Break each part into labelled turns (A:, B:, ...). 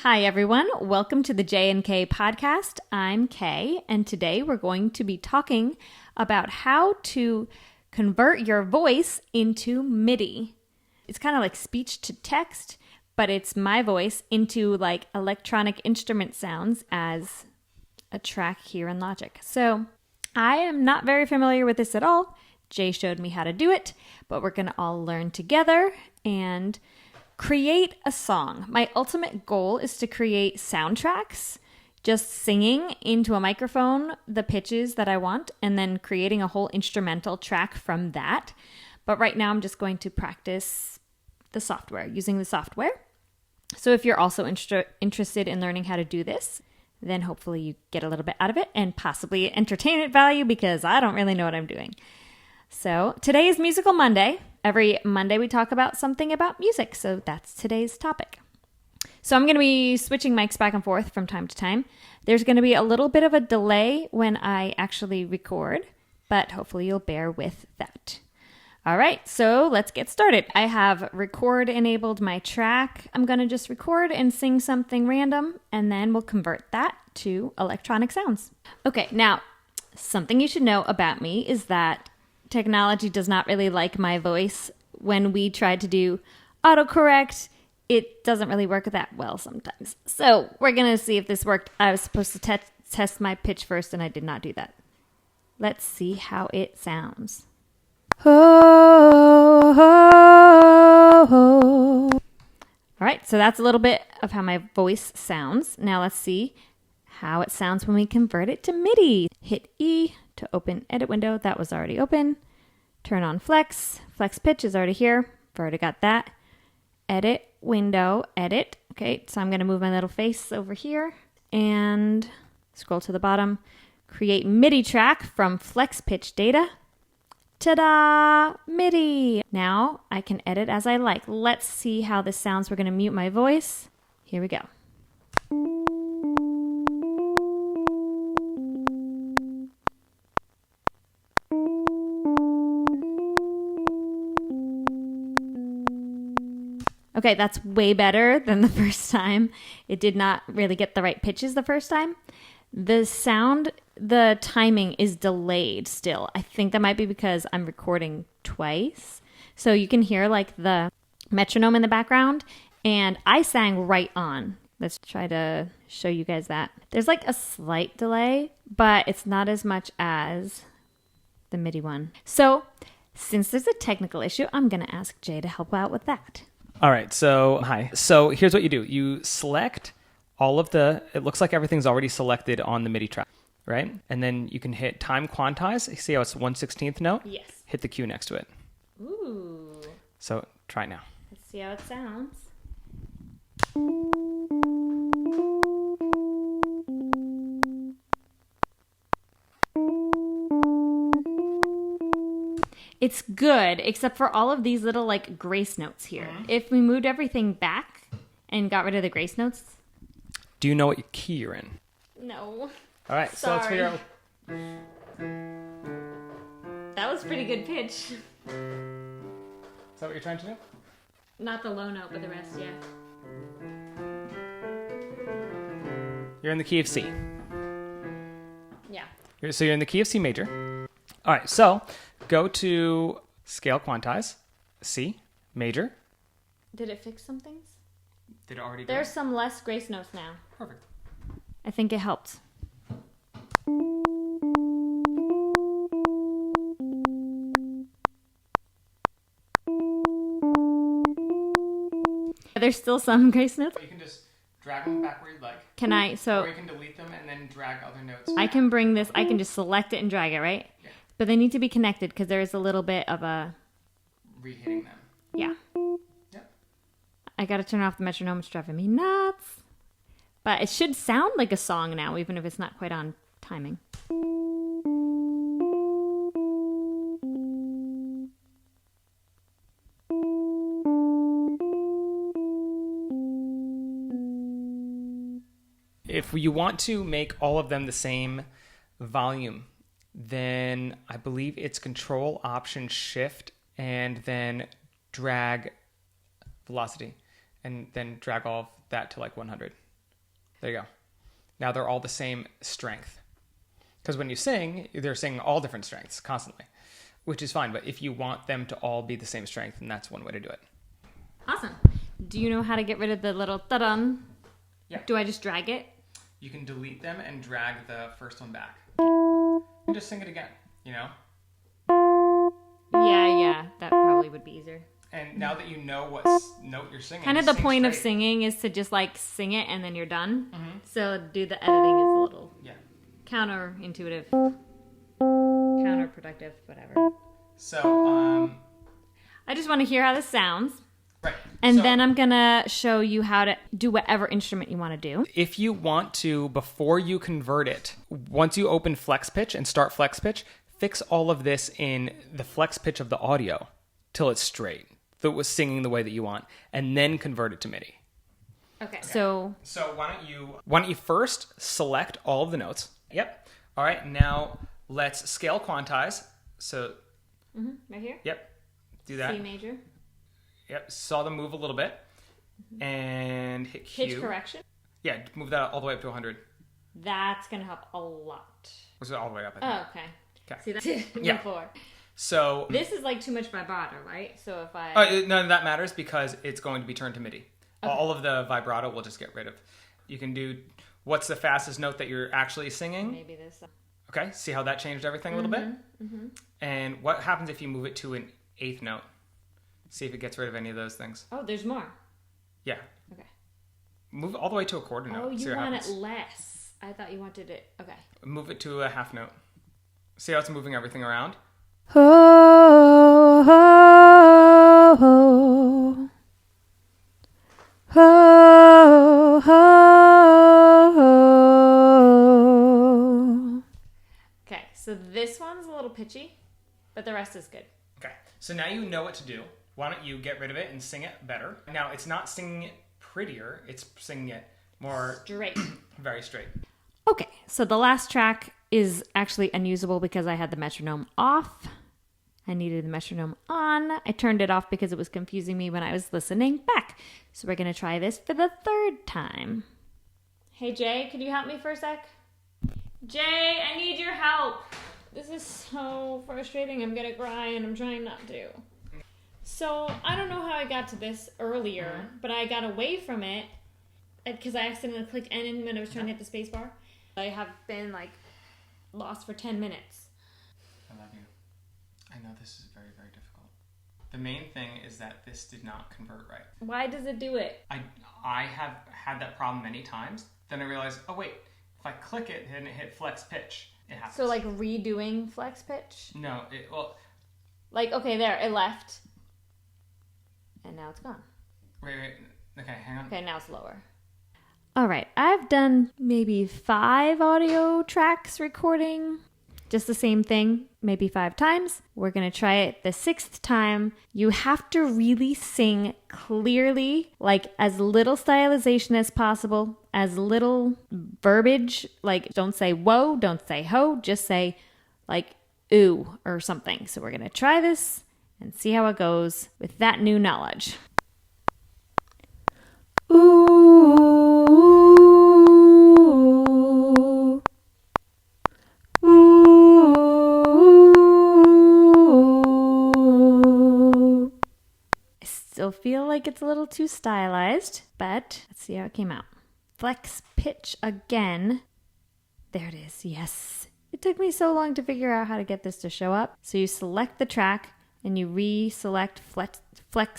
A: Hi, everyone. Welcome to the J&Kay podcast. I'm Kay, and today we're going to be talking about how to convert your voice into Midi. It's kind of like speech to text, but it's my voice into like electronic instrument sounds as a track here in Logic. So I am not very familiar with this at all. Jay showed me how to do it, but we're going to all learn together and create a song. My ultimate goal is to create soundtracks, just singing into a microphone the pitches that I want and then creating a whole instrumental track from that. But right now I'm just going to practice the software, using the software. So if you're also interested in learning how to do this, then hopefully you get a little bit out of it and possibly entertainment value because I don't really know what I'm doing. So today is Musical Monday. Every Monday we talk about something about music, so that's today's topic. So I'm going to be switching mics back and forth from time to time. There's going to be a little bit of a delay when I actually record, but hopefully you'll bear with that. All right, so let's get started. I have record enabled my track. I'm going to just record and sing something random, and then we'll convert that to electronic sounds. Okay, now, something you should know about me is that technology does not really like my voice. When we tried to do autocorrect, it doesn't really work that well sometimes. So we're going to see if this worked. I was supposed to test my pitch first, and I did not do that. Let's see how it sounds. Ho, ho, ho. All right, so that's a little bit of how my voice sounds. Now let's see how it sounds when we convert it to MIDI. Hit E to open edit window. That was already open. Turn on flex. Flex pitch is already here. I've already got that. Edit window, edit. Okay, so I'm going to move my little face over here and scroll to the bottom. Create MIDI track from flex pitch data. Ta-da! MIDI! Now I can edit as I like. Let's see how this sounds. We're going to mute my voice. Here we go. Okay, that's way better than the first time. It did not really get the right pitches the first time. The sound, the timing is delayed still. I think that might be because I'm recording twice. So you can hear like the metronome in the background, and I sang right on. Let's try to show you guys that. There's like a slight delay, but it's not as much as the MIDI one. So since there's a technical issue, I'm going to ask Jay to help out with that.
B: All right, so hi. So here's what you do. You select all of it looks like everything's already selected on the MIDI track, right? And then you can hit time quantize. You see how it's 1/16th note?
A: Yes.
B: Hit the Q next to it.
A: Ooh.
B: So try it now.
A: Let's see how it sounds. It's good, except for all of these little like grace notes here. Mm-hmm. If we moved everything back and got rid of the grace notes.
B: Do you know what key you're in?
A: No.
B: All right, so let's figure out.
A: That was pretty good pitch.
B: Is that what you're trying to do?
A: Not the low note, but the rest, yeah.
B: You're in the key of C.
A: Yeah.
B: So you're in the key of C major. All right, so go to scale quantize, C, major.
A: Did it fix some things?
B: Did it already do
A: There's
B: it?
A: some less grace notes now.
B: Perfect.
A: I think it helped. There's still some grace notes.
B: But you can just drag them back where you'd like.
A: Can I? So
B: Or you can delete them and then drag other notes.
A: I can bring this. I can just select it and drag it, right?
B: Yeah.
A: But they need to be connected because there is a little bit of a.
B: Re-hitting them.
A: Yeah.
B: Yep.
A: I got to turn off the metronome. It's driving me nuts. But it should sound like a song now, even if it's not quite on timing.
B: If you want to make all of them the same volume, then I believe it's Control, Option, Shift, and then drag velocity, and then drag all of that to like 100. There you go. Now they're all the same strength. Because when you sing, they're singing all different strengths constantly, which is fine. But if you want them to all be the same strength, then that's one way to do it.
A: Awesome. Do you know how to get rid of the little ta-dun?
B: Yeah.
A: Do I just drag it?
B: You can delete them and drag the first one back. And just sing it again, you know?
A: Yeah. That probably would be easier.
B: And now that you know what note you're singing,
A: Kind of the point of
B: straight.
A: singing is to just like sing it and then you're done.
B: Mm-hmm.
A: So do the editing is a little counterintuitive, counterproductive, whatever.
B: So,
A: I just want to hear how this sounds.
B: right.
A: And
B: So,
A: then I'm going to show you how to do whatever instrument you want to do.
B: if you want to, before you convert it, once you open flex pitch and start flex pitch, fix all of this in the flex pitch of the audio till it's straight. That was singing the way that you want, and then convert it to MIDI.
A: Okay. So
B: why don't you first select all of the notes? Yep. All right. Now let's scale quantize. So.
A: right here.
B: Yep. Do that.
A: C major.
B: Yep. Saw them move a little bit, and hit Q.
A: Pitch correction.
B: Yeah. Move that all the way up to 100.
A: That's going to help a lot.
B: Was it all the way up? I think.
A: Oh, okay.
B: Okay.
A: See, that's
B: Yeah.
A: before.
B: So.
A: This is like too much vibrato, right? So if I...
B: None of that matters because it's going to be turned to MIDI. Okay. All of the vibrato we'll just get rid of. You can do what's the fastest note that you're actually singing.
A: Maybe this.
B: Okay, see how that changed everything a little bit? Mm-hmm. And what happens if you move it to an eighth note? See if it gets rid of any of those things.
A: Oh, there's more.
B: Yeah.
A: Okay.
B: Move it all the way to a quarter note.
A: Oh, you
B: see what
A: want
B: happens.
A: it less. I thought you wanted it... Okay.
B: Move it to a half note. See how it's moving everything around?
A: Ho, ho, ho. Ho, ho, ho. Okay, so this one's a little pitchy, but the rest is good.
B: Okay, so now you know what to do. Why don't you get rid of it and sing it better? Now, it's not singing it prettier, it's singing it more...
A: Straight.
B: Very straight.
A: Okay, so the last track is actually unusable because I had the metronome off. I needed the metronome on. I turned it off because it was confusing me when I was listening back. So we're going to try this for the third time. Hey, Jay, could you help me for a sec? Jay, I need your help. This is so frustrating. I'm going to cry and I'm trying not to. So I don't know how I got to this earlier, but I got away from it because I accidentally clicked N when I was trying to hit the space bar. I have been lost for 10 minutes.
B: I love you. I know this is very, very difficult. The main thing is that this did not convert right.
A: Why does it do it?
B: I have had that problem many times. Then I realized, oh wait, if I click it and it hit flex pitch, it happens.
A: So redoing flex pitch?
B: No,
A: Okay, there, it left. And now it's gone.
B: Wait, okay, hang on.
A: Okay, now it's lower. All right, I've done maybe 5 audio tracks recording. Just the same thing, maybe 5 times. We're going to try it the 6th time. You have to really sing clearly, as little stylization as possible, as little verbiage. Don't say whoa, don't say ho, just say ooh or something. So we're going to try this and see how it goes with that new knowledge. Ooh. Still feel like it's a little too stylized, but let's see how it came out. Flex pitch again. There it is. Yes. It took me so long to figure out how to get this to show up. So you select the track and you reselect flex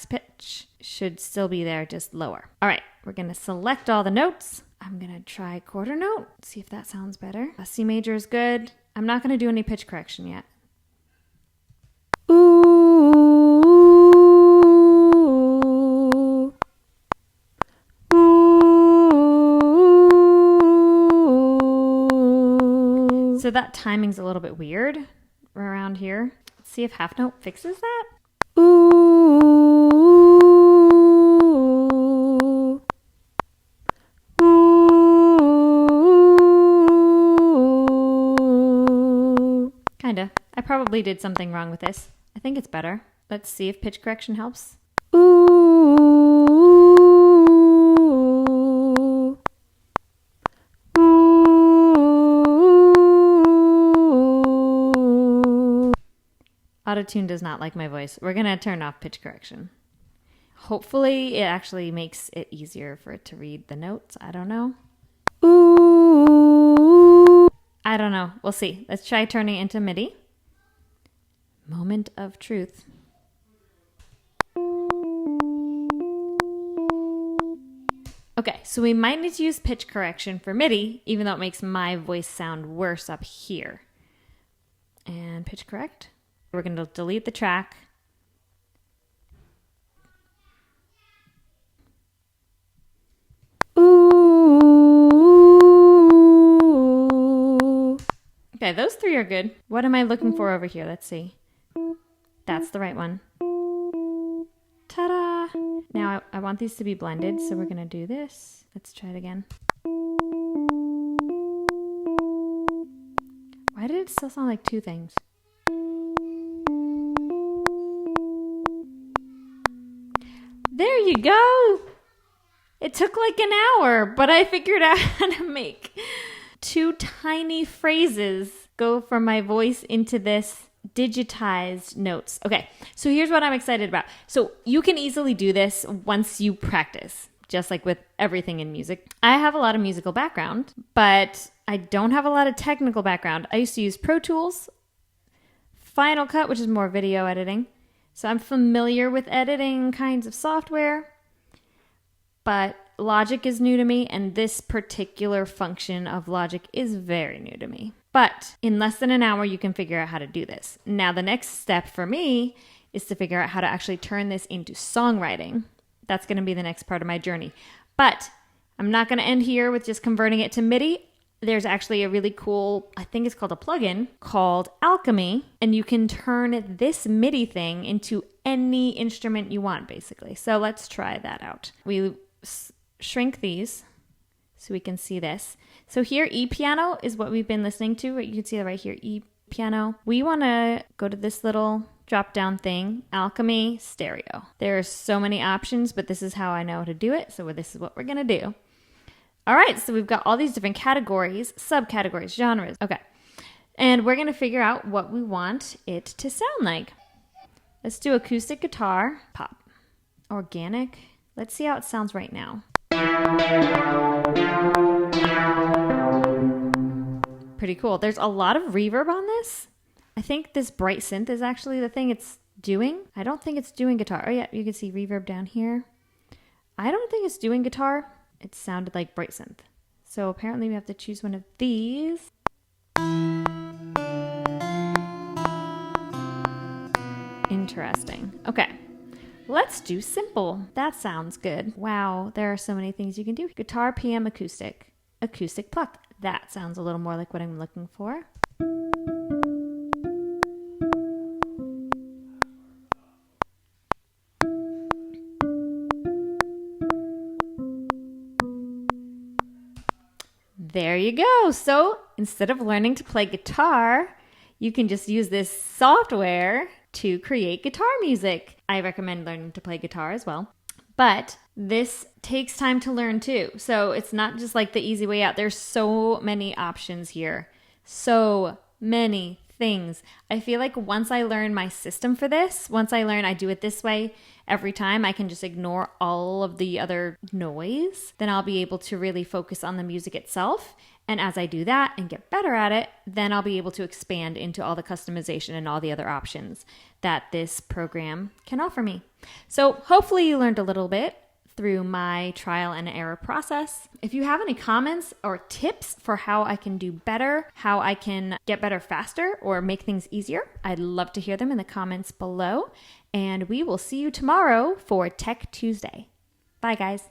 A: pitch. Should still be there, just lower. All right, we're going to select all the notes. I'm going to try quarter note, see if that sounds better. A C major is good. I'm not going to do any pitch correction yet. Ooh. Ooh. So that timing's a little bit weird around here. Let's see if half note fixes that. Ooh. Ooh. Kinda. I probably did something wrong with this. I think it's better. Let's see if pitch correction helps. Ooh. Autotune does not like my voice. We're going to turn off pitch correction. Hopefully it actually makes it easier for it to read the notes. I don't know. Ooh. I don't know. We'll see. Let's try turning it into MIDI. Moment of truth. Okay, so we might need to use pitch correction for MIDI, even though it makes my voice sound worse up here. And pitch correct. We're going to delete the track. Ooh. Okay, those three are good. What am I looking for over here? Let's see. That's the right one. Ta-da! Now I want these to be blended, so we're going to do this. Let's try it again. Why did it still sound like two things? There you go! It took like an hour, but I figured out how to make two tiny phrases go from my voice into this digitized notes. Okay, so here's what I'm excited about. So you can easily do this once you practice, just like with everything in music. I have a lot of musical background, but I don't have a lot of technical background. I used to use Pro Tools, Final Cut, which is more video editing. So I'm familiar with editing kinds of software, but Logic is new to me, and this particular function of Logic is very new to me. But in less than an hour, you can figure out how to do this. Now, the next step for me is to figure out how to actually turn this into songwriting. That's going to be the next part of my journey. But I'm not going to end here with just converting it to MIDI. There's actually a really cool, I think it's called a plugin called Alchemy, and you can turn this MIDI thing into any instrument you want, basically. So let's try that out. We shrink these so we can see this. So here, E piano is what we've been listening to. You can see that right here, E piano. We want to go to this little drop down thing, Alchemy stereo. There are so many options, but this is how I know how to do it. So this is what we're going to do. All right, so we've got all these different categories, subcategories, genres. Okay, and we're going to figure out what we want it to sound like. Let's do acoustic guitar, pop, organic. Let's see how it sounds right now. Pretty cool. There's a lot of reverb on this. I think this bright synth is actually the thing it's doing. I don't think it's doing guitar. Oh yeah, you can see reverb down here. I don't think it's doing guitar. It sounded like bright synth. So apparently we have to choose one of these. Interesting. Okay. Let's do simple. That sounds good. Wow, there are so many things you can do. Guitar, PM, acoustic. Acoustic plucked. That sounds a little more like what I'm looking for. There you go. So instead of learning to play guitar, you can just use this software to create guitar music. I recommend learning to play guitar as well. But this takes time to learn too. So it's not just like the easy way out. There's so many options here. So many things. I feel like once I learn my system for this, once I learn I do it this way every time, I can just ignore all of the other noise. Then I'll be able to really focus on the music itself. And as I do that and get better at it, then I'll be able to expand into all the customization and all the other options that this program can offer me. So hopefully you learned a little bit through my trial and error process. If you have any comments or tips for how I can do better, how I can get better faster or make things easier, I'd love to hear them in the comments below. And we will see you tomorrow for Tech Tuesday. Bye, guys.